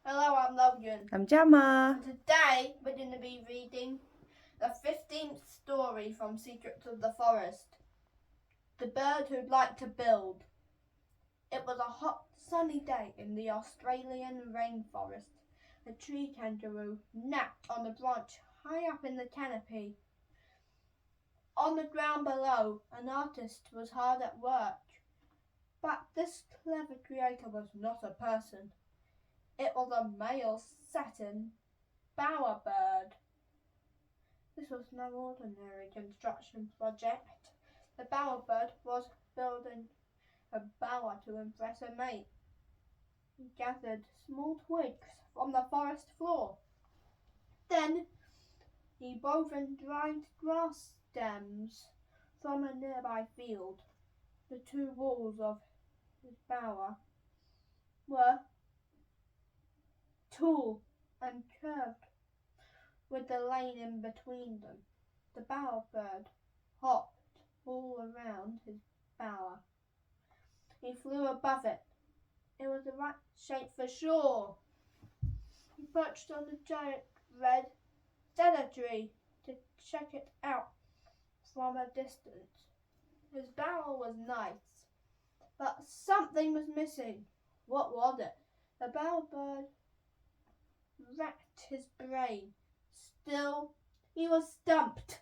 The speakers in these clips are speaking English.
Hello, I'm Logan. I'm Gemma. And today we're going to be reading the 15th story from Secrets of the Forest. The Bird Who'd Like to Build. It was a hot, sunny day in the Australian rainforest. A tree kangaroo napped on a branch high up in the canopy. On the ground below, an artist was hard at work. But this clever creator was not a person. It was a male satin bowerbird. This was no ordinary construction project. The bowerbird was building a bower to impress a mate. He gathered small twigs from the forest floor. Then he wove and dried grass stems from a nearby field. The two walls of his bower were tall and curved, with the lane in between them. The bowerbird hopped all around his bower. He flew above it. It was the right shape for sure. He perched on the giant red cedar tree to check it out from a distance. His bower was nice, but something was missing. What was it? The bowerbird racked his brain. Still, he was stumped.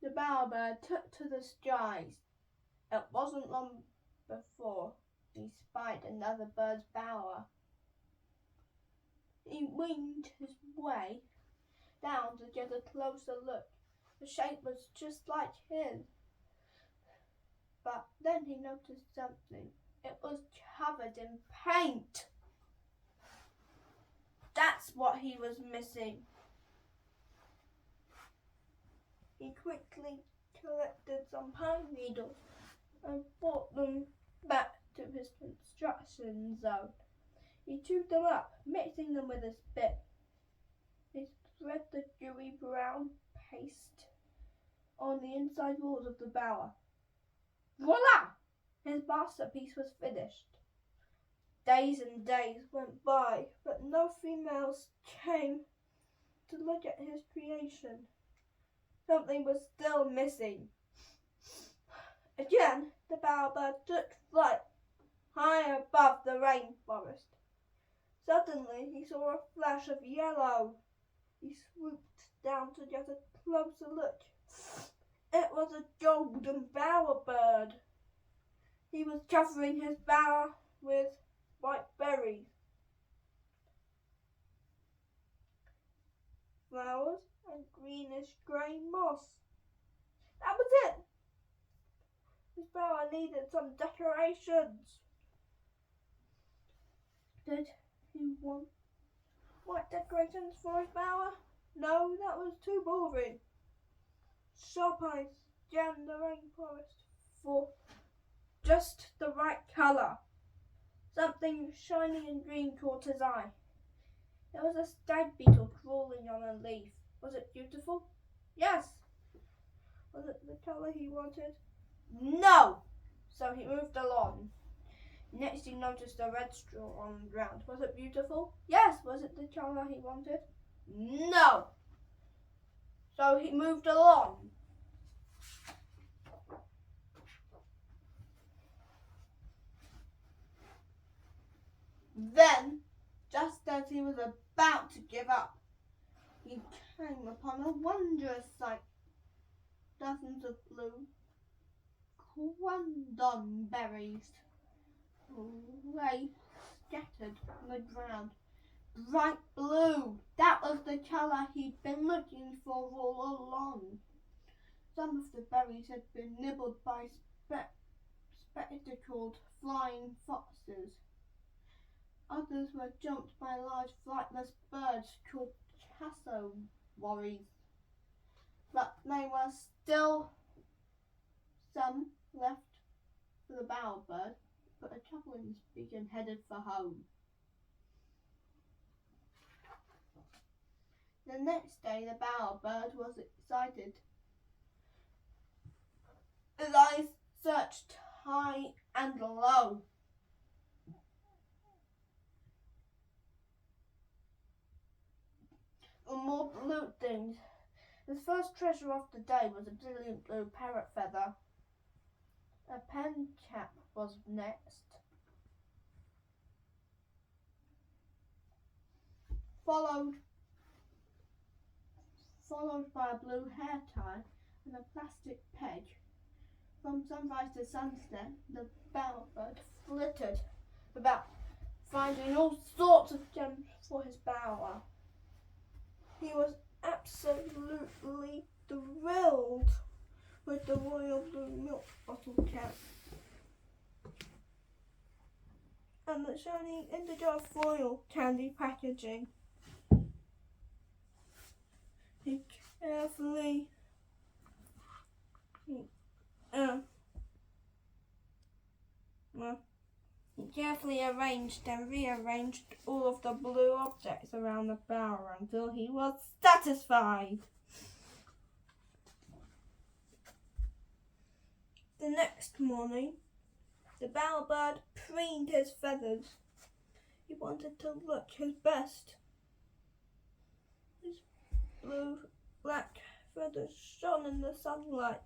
The bowerbird took to the skies. It wasn't long before he spied another bird's bower. He winged his way down to get a closer look. The shape was just like his. But then he noticed something. It was covered in paint. That's what he was missing. He quickly collected some pine needles and brought them back to his construction zone. He chewed them up, mixing them with a spit. He spread the gooey brown paste on the inside walls of the bower. Voila! His masterpiece was finished. Days and days went by, but no females came to look at his creation. Something was still missing. Again, the bowerbird took flight high above the rainforest. Suddenly, he saw a flash of yellow. He swooped down to get a closer look. It was a golden bowerbird. He was covering his bower with white berries, flowers, and greenish grey moss. That was it. His bower needed some decorations. Did he want white decorations for his bower? No, that was too boring. Sharp eyes scanned the rainforest for just the right colour. Something shiny and green caught his eye. There was a stag beetle crawling on a leaf. Was it beautiful? Yes. Was it the colour he wanted? No. So he moved along. Next he noticed a red straw on the ground. Was it beautiful? Yes. Was it the colour he wanted? No. So he moved along. Then, just as he was about to give up, he came upon a wondrous sight. Dozens of blue quandong berries lay scattered on the ground. Bright blue! That was the colour he'd been looking for all along. Some of the berries had been nibbled by spectacled flying foxes. Others were jumped by large flightless birds called cassowaries. But there were still some left for the bowerbird, but a travelling beacon headed for home. The next day the bowerbird was excited. His eyes searched high high and low. And more blue things. His first treasure of the day was a brilliant blue parrot feather. A pen cap was next, followed by a blue hair tie and a plastic peg. From sunrise to sunset, the bowerbird flittered about, finding all sorts of gems for his bower. He was absolutely thrilled with the royal blue milk bottle cap and the shiny indigo foil candy packaging. He carefully arranged and rearranged all of the blue objects around the bower until he was satisfied. The next morning, the bowerbird preened his feathers. He wanted to look his best. His blue-black feathers shone in the sunlight.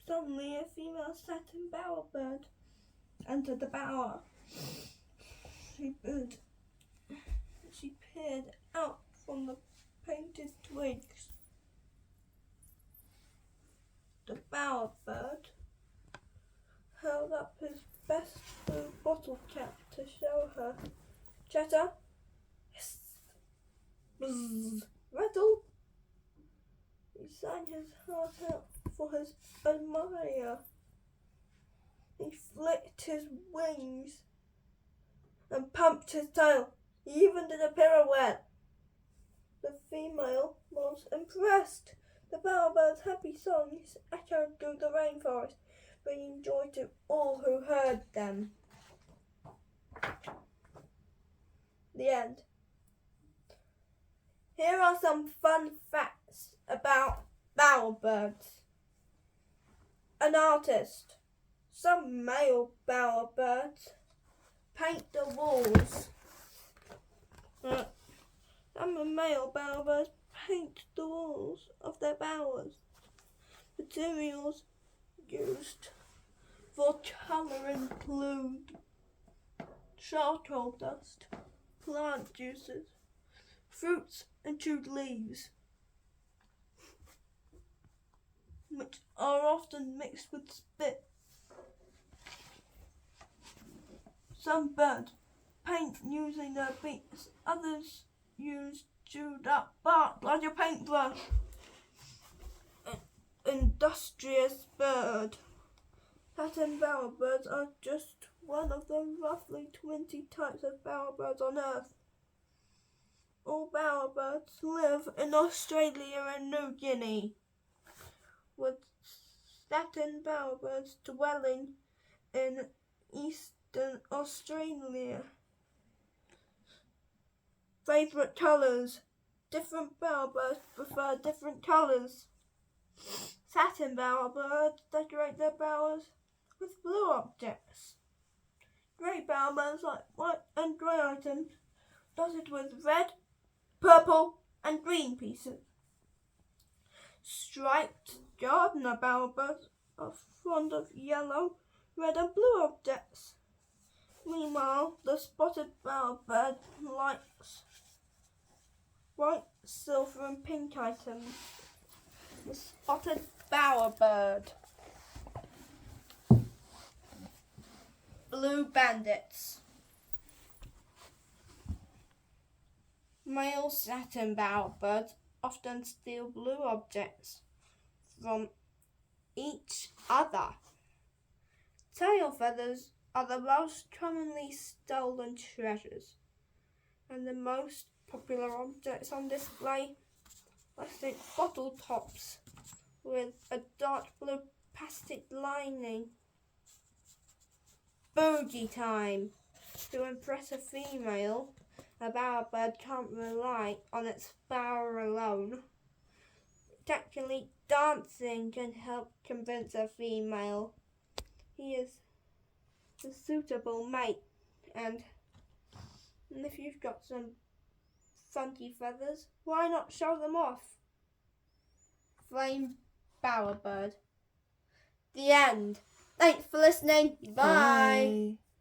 Suddenly, a female satin bowerbird entered the bower. She peered out from the painted twigs. The bowerbird held up his best blue bottle cap to show her. Chatter, hiss, buzz, rattle. He sang his heart out for his admirer. He flicked his wings and pumped his tail. He even did a pirouette. The female was impressed. The bowerbird's happy songs echoed through the rainforest, bringing joy to all who heard them. The end. Here are some fun facts about bowerbirds. An artist. Some male bowerbirds paint the walls. Some male bowerbirds paint the walls of their bowers. Materials used for colour include charcoal dust, plant juices, fruits and chewed leaves, which are often mixed with spit. Some birds paint using their beaks, others use chewed up bark like a paintbrush. Industrious bird. Satin bowerbirds are just one of the roughly 20 types of bowerbirds on Earth. All bowerbirds live in Australia and New Guinea, with satin bowerbirds dwelling in eastern Australia. Favourite colours. Different bowerbirds prefer different colours. Satin bowerbirds decorate their bowers with blue objects. Grey bowerbirds like white and grey items dotted with red, purple and green pieces. Striped gardener bowerbirds are fond of yellow, red and blue objects. Meanwhile, the spotted bowerbird likes white, silver and pink items. The spotted bowerbird. Blue bandits. Male satin bowerbirds often steal blue objects from each other. Tail feathers are the most commonly stolen treasures, and the most popular objects on display plastic bottle tops with a dark blue plastic lining. Boogie time. To impress a female, a bowerbird can't rely on its bower alone. spectacularly dancing can help convince a female he is a suitable mate. And if you've got some funky feathers, why not show them off? Flame Bowerbird. The end. Thanks for listening. Bye.